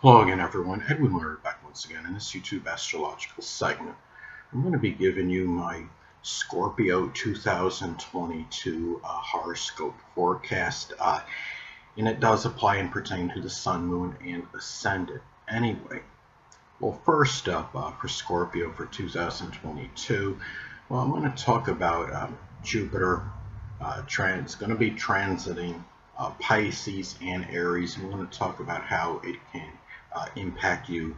Hello again, everyone. Edwin Learnard back once again in this YouTube astrological segment. I'm going to be giving you my Scorpio 2022 horoscope forecast, and it does apply and pertain to the Sun, Moon, and Ascendant. Anyway, well, first up for Scorpio for 2022, well, I'm going to talk about Jupiter. It's going to be transiting Pisces and Aries. I'm going to talk about how it can impact you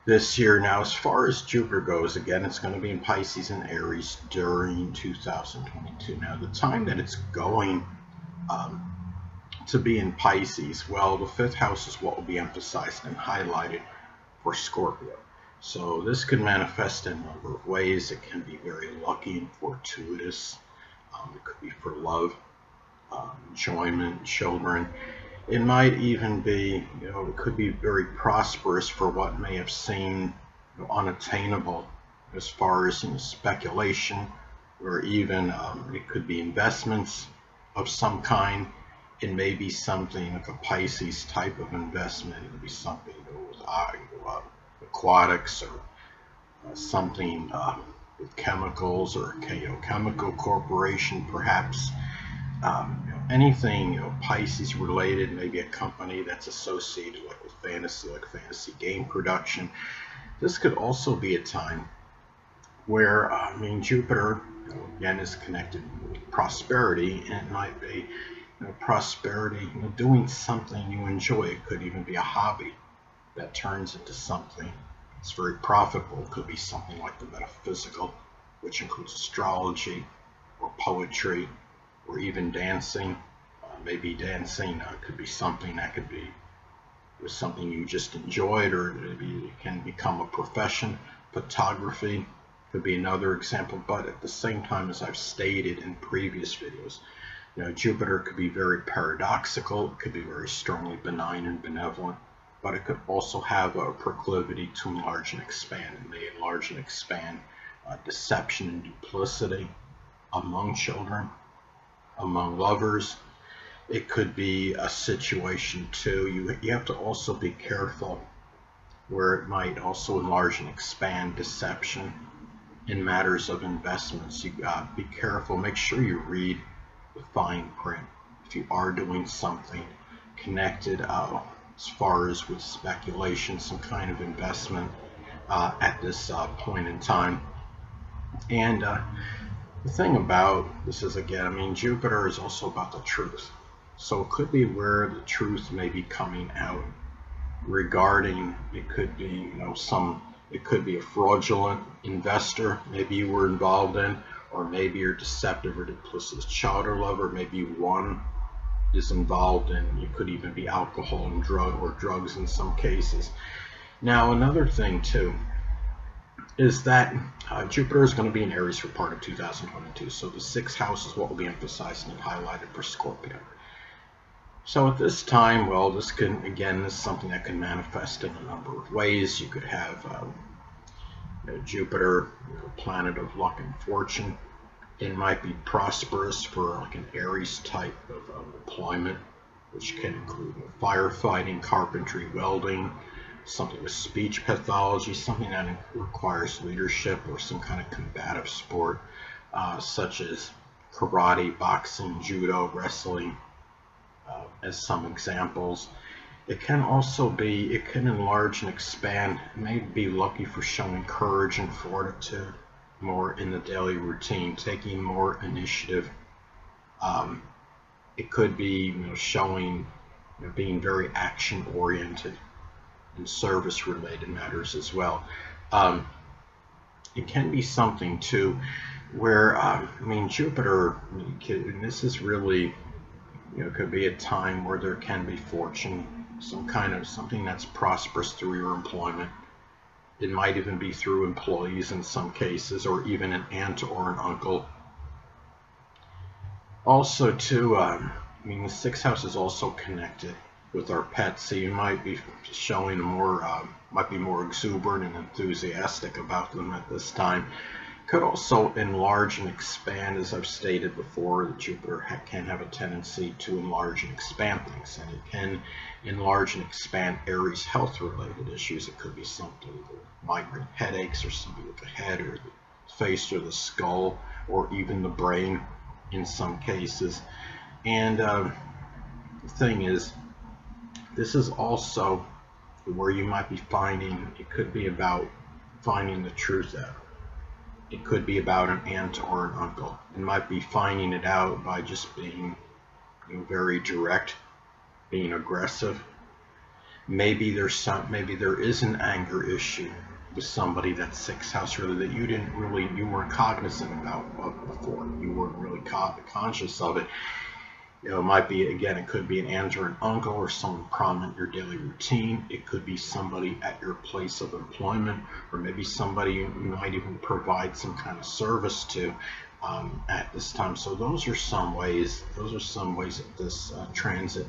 this year. Now, as far as Jupiter goes, again, it's going to be in Pisces and Aries during 2022. Now, the time that it's going to be in Pisces, well, the fifth house is what will be emphasized and highlighted for Scorpio. So this could manifest in a number of ways. It can be very lucky and fortuitous. It could be for love, enjoyment, children. It might even be, it could be very prosperous for what may have seemed unattainable as far as speculation, or even it could be investments of some kind. It may be something like a Pisces type of investment. It could be something with aquatics, or something with chemicals, or a chemical corporation perhaps. Anything Pisces related, maybe a company that's associated with fantasy game production. This could also be a time where Jupiter again is connected with prosperity, and it might be prosperity, doing something you enjoy. It could even be a hobby that turns into something that's very profitable. It could be something like the metaphysical, which includes astrology or poetry, or even dancing. Maybe dancing could be something that could be something you just enjoyed, or maybe it can become a profession. Photography could be another example. But at the same time, as I've stated in previous videos, Jupiter could be very paradoxical. It could be very strongly benign and benevolent, but it could also have a proclivity to enlarge and expand. It may enlarge and expand deception and duplicity among children, among lovers. It could be a situation too. You have to also be careful where it might also enlarge and expand deception in matters of investments. You got to be careful. Make sure you read the fine print if you are doing something connected as far as with speculation, some kind of investment at this point in time. And the thing about this is, again, Jupiter is also about the truth. So it could be where the truth may be coming out regarding, it could be, it could be a fraudulent investor maybe you were involved in, or maybe you're deceptive or duplicitous child or lover. Maybe one is involved in, it could even be alcohol and drugs in some cases. Now, another thing too is that Jupiter is going to be in Aries for part of 2022. So the sixth house is what will be emphasized and highlighted for Scorpio. So at this time, well, this is something that can manifest in a number of ways. You could have Jupiter, planet of luck and fortune. It might be prosperous for like an Aries type of employment, which can include firefighting, carpentry, welding, something with speech pathology, something that requires leadership, or some kind of combative sport, such as karate, boxing, judo, wrestling, as some examples. It can also be, it can enlarge and expand. It may be lucky for showing courage and fortitude more in the daily routine, taking more initiative. It could be showing, being very action oriented in service related matters as well. It can be something too where Jupiter, and this is really, could be a time where there can be fortune, some kind of something that's prosperous through your employment. It might even be through employees in some cases, or even an aunt or an uncle. Also too, the sixth house is also connected with our pets, so you might be showing might be more exuberant and enthusiastic about them at this time. Could also enlarge and expand, as I've stated before. That Jupiter can have a tendency to enlarge and expand things, and it can enlarge and expand Aries health-related issues. It could be something with migraine headaches, or something with the head, or the face, or the skull, or even the brain in some cases. And the thing is, this is also where you might be finding, it could be about finding the truth out. It could be about an aunt or an uncle. It might be finding it out by just being, very direct, being aggressive. Maybe there is an anger issue with somebody that's sixth house really that you weren't cognizant of before. You weren't really conscious of it. It might be, again, it could be an aunt or an uncle or someone prominent in your daily routine. It could be somebody at your place of employment, or maybe somebody you might even provide some kind of service to at this time. So those are some ways that this transit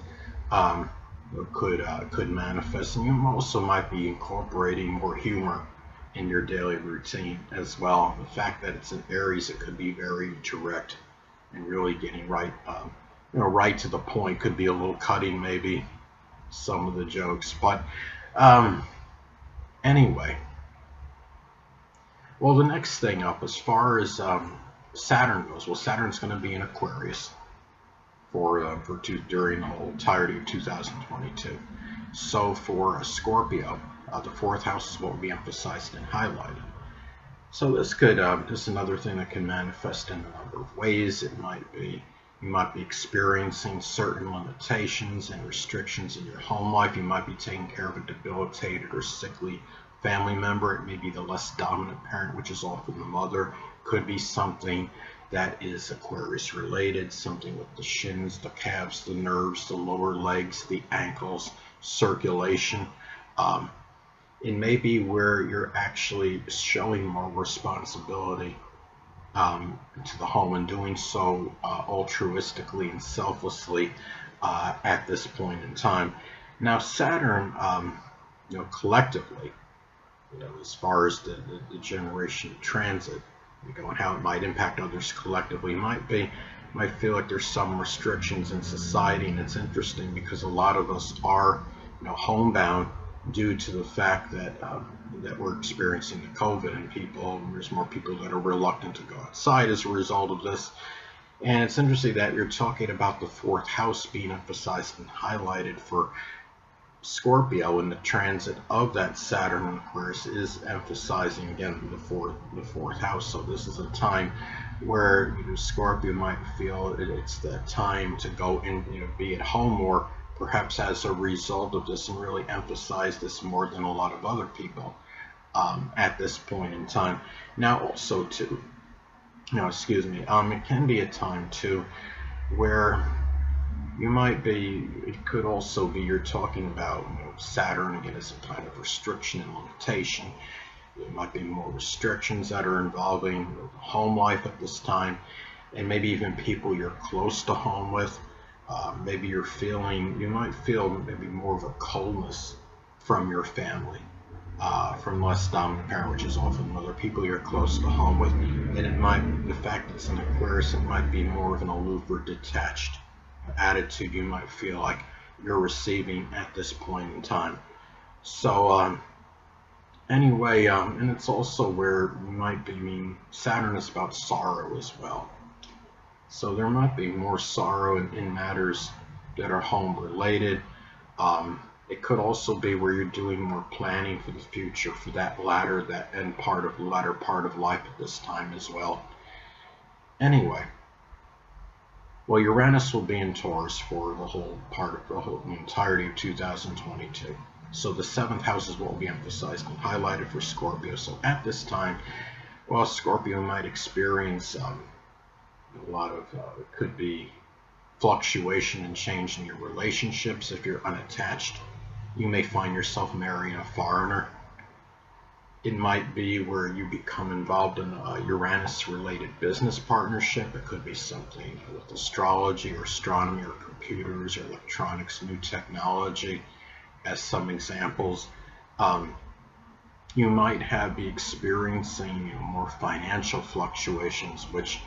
could manifest. And you also might be incorporating more humor in your daily routine as well. The fact that it's in Aries, it could be very direct and really getting right right to the point. Could be a little cutting, maybe, some of the jokes. But anyway, well, the next thing up, as far as Saturn goes, well, Saturn's going to be in Aquarius during the whole entirety of 2022. So for Scorpio, the fourth house is what will be emphasized and highlighted. So this is another thing that can manifest in a number of ways. You might be experiencing certain limitations and restrictions in your home life. You might be taking care of a debilitated or sickly family member. It may be the less dominant parent, which is often the mother. Could be something that is Aquarius related, something with the shins, the calves, the nerves, the lower legs, the ankles, circulation. It may be where you're actually showing more responsibility to the home, and doing so altruistically and selflessly at this point in time. Now Saturn, collectively, as far as the generation transit, and how it might impact others collectively, might feel like there's some restrictions in society. And it's interesting because a lot of us are homebound due to the fact that we're experiencing the COVID, and there's more people that are reluctant to go outside as a result of this. And it's interesting that you're talking about the fourth house being emphasized and highlighted for Scorpio, and the transit of that Saturn in Aquarius is emphasizing again the fourth house. So this is a time where Scorpio might feel it's the time to go and be at home more, perhaps as a result of this, and really emphasize this more than a lot of other people at this point in time. Now also too, it can be a time too where it could also be you're talking about Saturn again as a kind of restriction and limitation. There might be more restrictions that are involving home life at this time, and maybe even people you're close to home with. Maybe you might feel maybe more of a coldness from your family, from less dominant parent, which is often other people you're close to home with. And the fact that it's an Aquarius, it might be more of an aloof or detached attitude you might feel like you're receiving at this point in time. So anyway, and it's also where Saturn is about sorrow as well. So there might be more sorrow in matters that are home related. It could also be where you're doing more planning for the future, for that latter part of life at this time as well. Anyway, well, Uranus will be in Taurus for the entirety of 2022. So the seventh house is what will be emphasized and highlighted for Scorpio. So at this time, well, Scorpio might experience a lot of, it could be fluctuation and change in your relationships. If you're unattached, you may find yourself marrying a foreigner. It might be where you become involved in a Uranus-related business partnership. It could be something with astrology or astronomy or computers or electronics, new technology, as some examples. You might be experiencing more financial fluctuations, which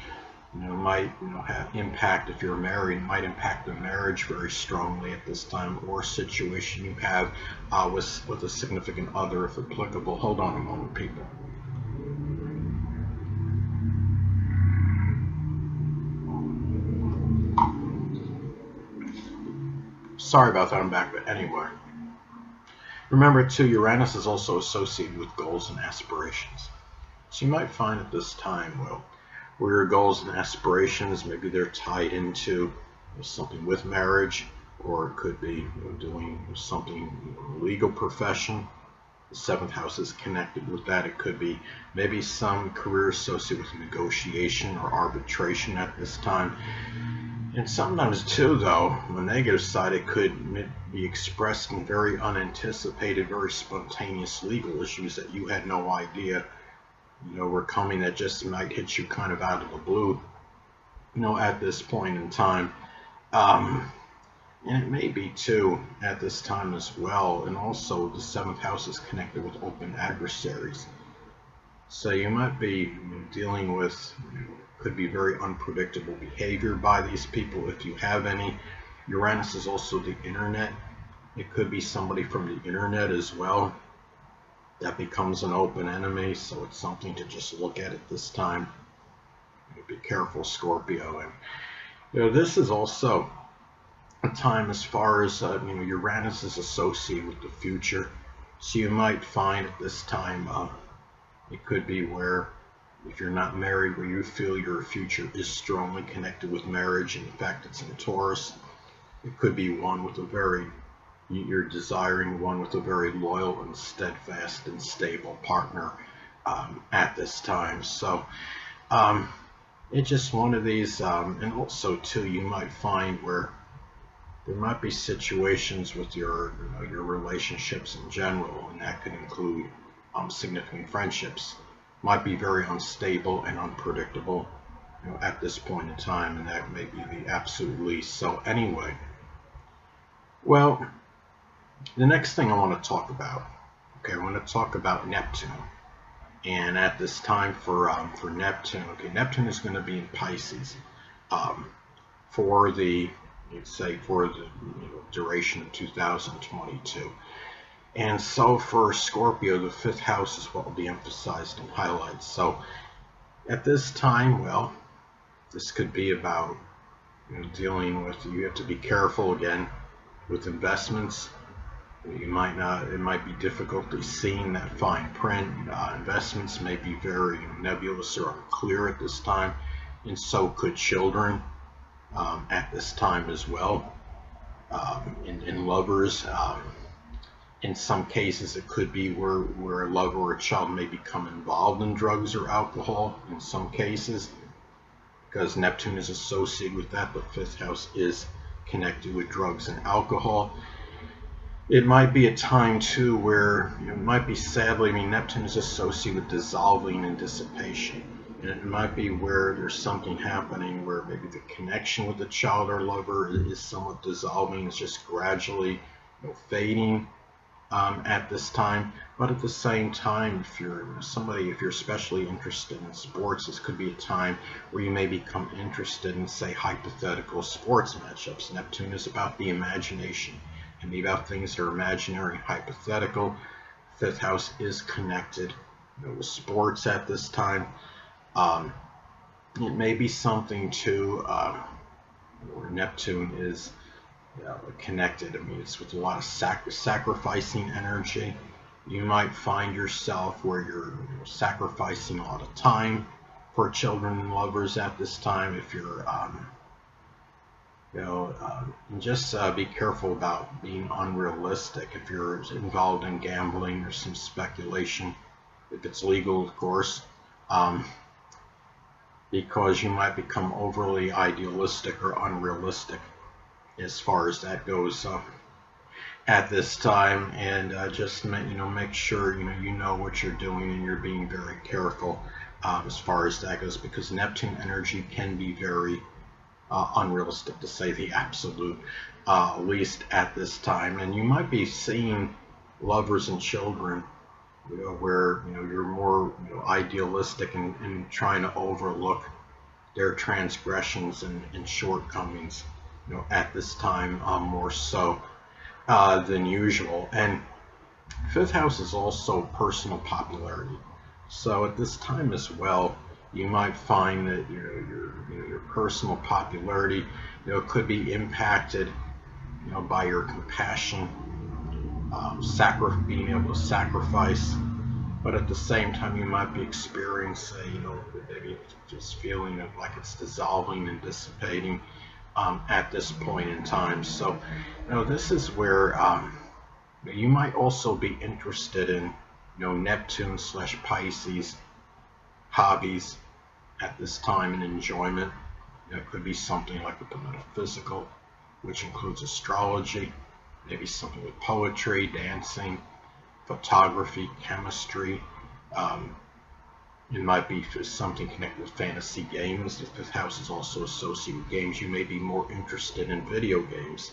might have impact. If you're married, might impact the marriage very strongly at this time, or situation you have with a significant other, if applicable. Hold on a moment, people. Sorry about that, I'm back. But anyway, remember too, Uranus is also associated with goals and aspirations. So you might find at this time, well, where your goals and aspirations, maybe they're tied into something with marriage, or it could be doing something legal profession. The seventh house is connected with that. It could be maybe some career associated with negotiation or arbitration at this time. And sometimes too, though, on the negative side, it could be expressed in very unanticipated, very spontaneous legal issues that you had no idea were coming, that just might hit you kind of out of the blue, at this point in time. And it may be too at this time as well. And also the seventh house is connected with open adversaries. So you might be dealing with, could be very unpredictable behavior by these people if you have any. Uranus is also the internet. It could be somebody from the internet as well that becomes an open enemy. So it's something to just look at this time. Be careful, Scorpio. And this is also a time as far as Uranus is associated with the future. So you might find at this time it could be where, if you're not married, where you feel your future is strongly connected with marriage, and in fact it's in Taurus. It could be one with you're desiring one with a very loyal and steadfast and stable partner at this time. So it's just one of these, and also too, you might find where there might be situations with your relationships in general, and that could include significant friendships, might be very unstable and unpredictable at this point in time, and that may be the absolute least. So anyway, well, the next thing I want to talk about, I want to talk about Neptune. And at this time for Neptune, Neptune is going to be in Pisces for the duration of 2022. And so for Scorpio, the fifth house is what will be emphasized and highlighted. So at this time, well, this could be about dealing with, you have to be careful again with investments. You might not, it might be difficulty seeing that fine print. Investments may be very nebulous or unclear at this time, and so could children at this time as well. In lovers, in some cases it could be where a lover or a child may become involved in drugs or alcohol in some cases, because Neptune is associated with that. The fifth house is connected with drugs and alcohol. It might be a time too where it might be, sadly, Neptune is associated with dissolving and dissipation. And it might be where there's something happening where maybe the connection with the child or lover is somewhat dissolving, it's just gradually fading at this time. But at the same time, if you're especially interested in sports, this could be a time where you may become interested in, say, hypothetical sports matchups. Neptune is about the imagination, and be about things that are imaginary and hypothetical. Fifth house is connected with sports at this time. It may be something to where Neptune is connected. It's with a lot of sacrificing energy. You might find yourself where you're sacrificing a lot of time for children and lovers at this time. If you're just be careful about being unrealistic. If you're involved in gambling or some speculation, if it's legal, of course, because you might become overly idealistic or unrealistic as far as that goes at this time. And just make sure you know what you're doing, and you're being very careful as far as that goes, because Neptune energy can be very unrealistic, to say the absolute least at this time. And you might be seeing lovers and children where you're more idealistic and trying to overlook their transgressions and shortcomings, at this time, more so than usual. And fifth house is also personal popularity. So at this time as well, you might find that your personal popularity could be impacted by your compassion, being able to sacrifice. But at the same time, you might be experiencing, maybe just feeling like it's dissolving and dissipating at this point in time. So, this is where you might also be interested in, Neptune slash Pisces hobbies at this time and enjoyment. It could be something like with the metaphysical, which includes astrology, maybe something with poetry, dancing, photography, chemistry. Um, it might be something connected with fantasy games. The fifth house is also associated with games. You may be more interested in video games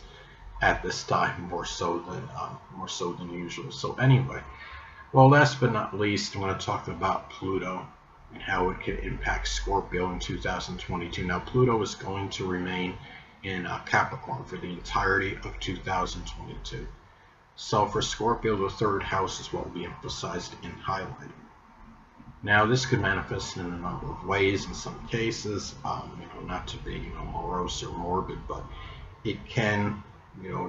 at this time, more so than usual. So anyway, well, last but not least, I'm going to talk about Pluto and how it can impact Scorpio in 2022. Now, Pluto is going to remain in Capricorn for the entirety of 2022. So for Scorpio, the third house is what will be emphasized and highlighted. Now, this could manifest in a number of ways. In some cases, not to be morose or morbid, but it can,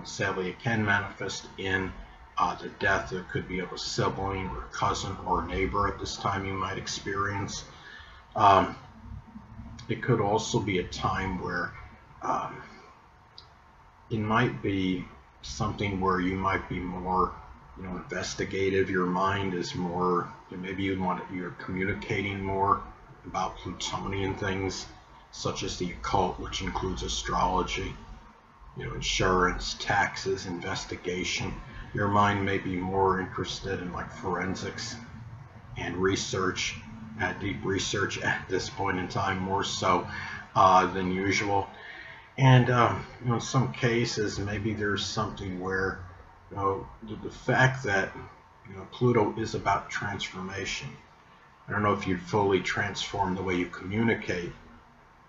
sadly, it can manifest in the death that could be of a sibling or cousin or neighbor at this time you might experience. It could also be a time where it might be something where you might be more investigative. Your mind is more, maybe you're communicating more about Plutonian things such as the occult, which includes astrology, insurance, taxes, investigation. Your mind may be more interested in like forensics and research, deep research at this point in time, more so than usual. And in some cases, maybe there's something where the fact that Pluto is about transformation. I don't know if you'd fully transform the way you communicate,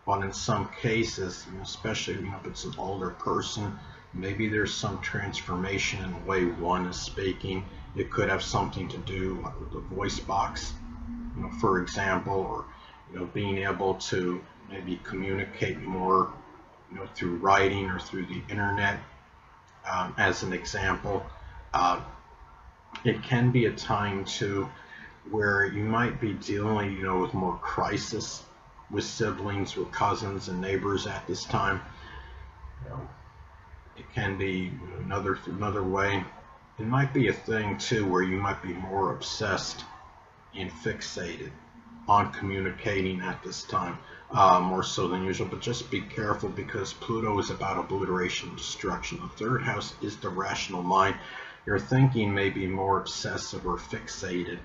but in some cases, especially if it's an older person, maybe there's some transformation in the way one is speaking. It could have something to do with the voice box, for example, or being able to maybe communicate more, through writing or through the internet. As an example, it can be a time too where you might be dealing, with more crisis with siblings, with cousins and neighbors at this time. It can be another way. It might be a thing too where you might be more obsessed and fixated on communicating at this time, more so than usual. But just be careful, because Pluto is about obliteration and destruction. The third house is the rational mind. Your thinking may be more obsessive or fixated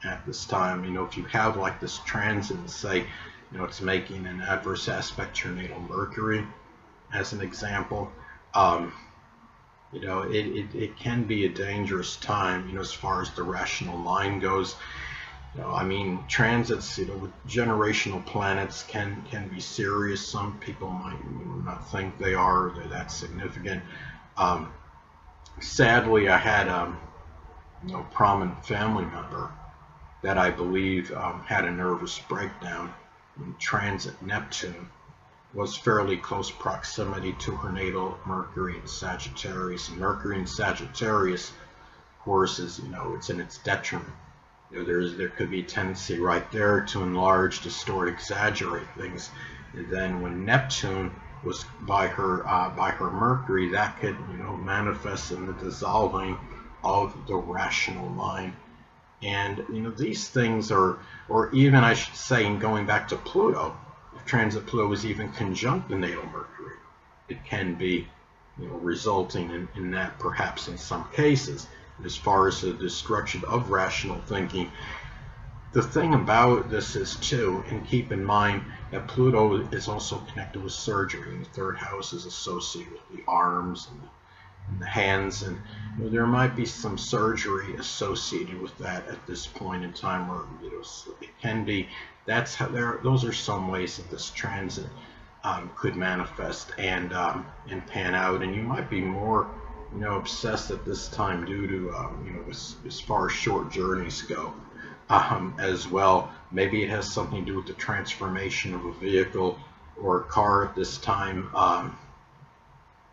at this time. If you have like this transit, and say, it's making an adverse aspect to your natal Mercury, as an example, it can be a dangerous time, as far as the rational mind goes. Transits, with generational planets can be serious. Some people might not think they're that significant. Sadly, I had a prominent family member that I believe had a nervous breakdown when transit Neptune was fairly close proximity to her natal Mercury in Sagittarius. And Mercury in Sagittarius, of course, is, it's in its detriment. There could be a tendency right there to enlarge, distort, exaggerate things. And then when Neptune was by her Mercury, that could manifest in the dissolving of the rational mind. And these things are, or even I should say, in going back to Pluto, if transit Pluto is even conjunct the natal Mercury, it can be resulting in that, perhaps in some cases. As far as the destruction of rational thinking, the thing about this is too, and keep in mind that Pluto is also connected with surgery, and the third house is associated with the arms in the hands, and there might be some surgery associated with that at this point in time, or it can be. That's how those are some ways that this transit could manifest and pan out, and you might be more obsessed at this time due to as far as short journeys go as well. Maybe it has something to do with the transformation of a vehicle or a car at this time.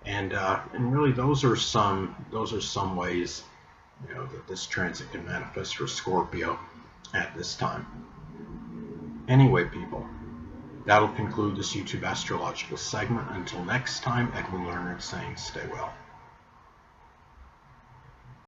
And really, those are some ways that this transit can manifest for Scorpio at this time. Anyway, people, that'll conclude this YouTube astrological segment. Until next time, Edwin Learnard saying stay well.